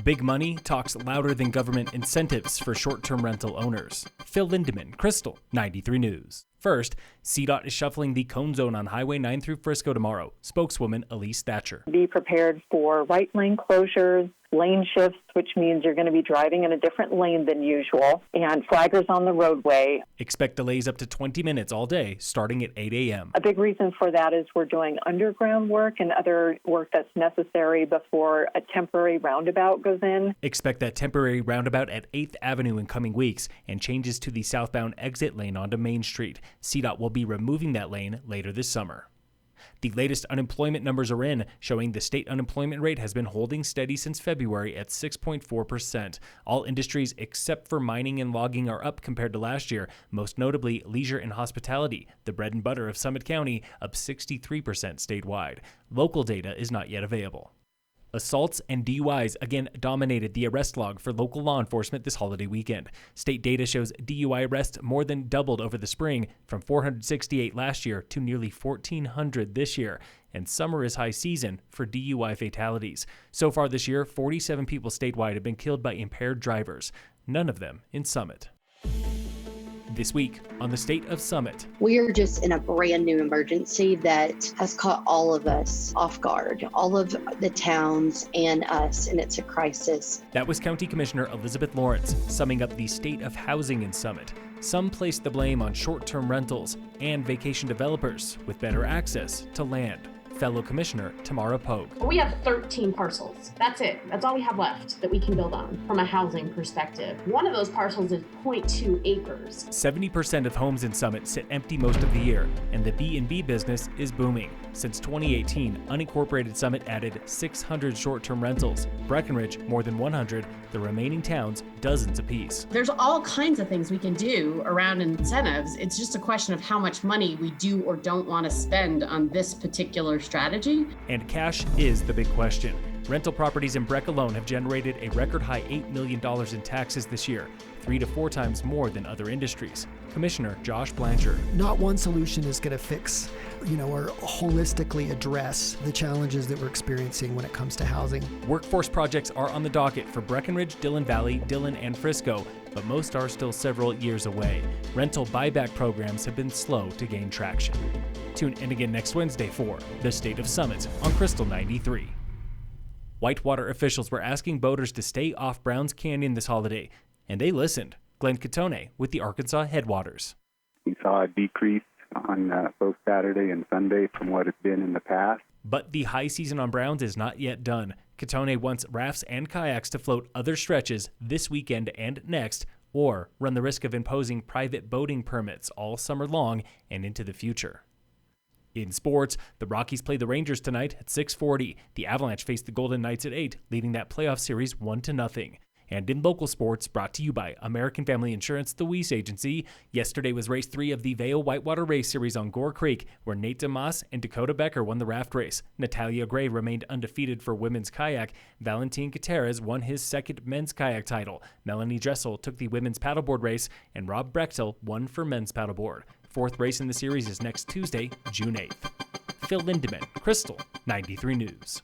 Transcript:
Big money talks louder than government incentives for short-term rental owners. Phil Lindemann, Krystal, 93 News. First, CDOT is shuffling the cone zone on Highway 9 through Frisco tomorrow. Spokeswoman Elise Thatcher. Be prepared for right lane closures, lane shifts, which means you're going to be driving in a different lane than usual, and flaggers on the roadway. Expect delays up to 20 minutes all day, starting at 8 a.m. A big reason for that is we're doing underground work and other work that's necessary before a temporary roundabout goes in. Expect that temporary roundabout at 8th Avenue in coming weeks and changes to the southbound exit lane onto Main Street. CDOT will be removing that lane later this summer. The latest unemployment numbers are in, showing the state unemployment rate has been holding steady since February at 6.4%. All industries except for mining and logging are up compared to last year, most notably leisure and hospitality, the bread and butter of Summit County, up 63% statewide. Local data is not yet available. Assaults and DUIs again dominated the arrest log for local law enforcement this holiday weekend. State data shows DUI arrests more than doubled over the spring, from 468 last year to nearly 1,400 this year. And summer is high season for DUI fatalities. So far this year, 47 people statewide have been killed by impaired drivers, none of them in Summit. This week on the State of Summit. We are just in a brand new emergency that has caught all of us off guard, all of the towns and us, and it's a crisis. That was County Commissioner Elizabeth Lawrence summing up the state of housing in Summit. Some placed the blame on short-term rentals and vacation developers with better access to land. Fellow Commissioner Tamara Pogue. We have 13 parcels. That's it. That's all we have left that we can build on from a housing perspective. One of those parcels is 0.2 acres. 70% of homes in Summit sit empty most of the year, and the B&B business is booming. Since 2018, unincorporated Summit added 600 short-term rentals. Breckenridge, more than 100. The remaining towns, dozens apiece. There's all kinds of things we can do around incentives. It's just a question of how much money we do or don't want to spend on this particular strategy. And cash is the big question. Rental properties in Breck alone have generated a record high $8 million in taxes this year, 3 to 4 times more than other industries. Commissioner Josh Blanchard. Not one solution is going to fix, or holistically address the challenges that we're experiencing when it comes to housing. Workforce projects are on the docket for Breckenridge, Dillon Valley, Dillon, and Frisco, but most are still several years away. Rental buyback programs have been slow to gain traction. Tune in again next Wednesday for The State of Summit on Krystal 93. Whitewater officials were asking boaters to stay off Browns Canyon this holiday, and they listened. Glenn Catone with the Arkansas Headwaters. We saw a decrease on both Saturday and Sunday from what it's been in the past. But the high season on Browns is not yet done. Catone wants rafts and kayaks to float other stretches this weekend and next, or run the risk of imposing private boating permits all summer long and into the future. In sports, the Rockies play the Rangers tonight at 6:40. The Avalanche face the Golden Knights at 8, leading that playoff series 1-0. And in local sports, brought to you by American Family Insurance, the Weiss Agency, yesterday was race 3 of the Vail Whitewater Race Series on Gore Creek, where Nate DeMoss and Dakota Becker won the raft race. Natalia Gray remained undefeated for women's kayak. Valentin Gutierrez won his second men's kayak title. Melanie Dressel took the women's paddleboard race, and Rob Brechtel won for men's paddleboard. Fourth race in the series is next Tuesday, June 8th. Phil Lindemann, Krystal, 93 News.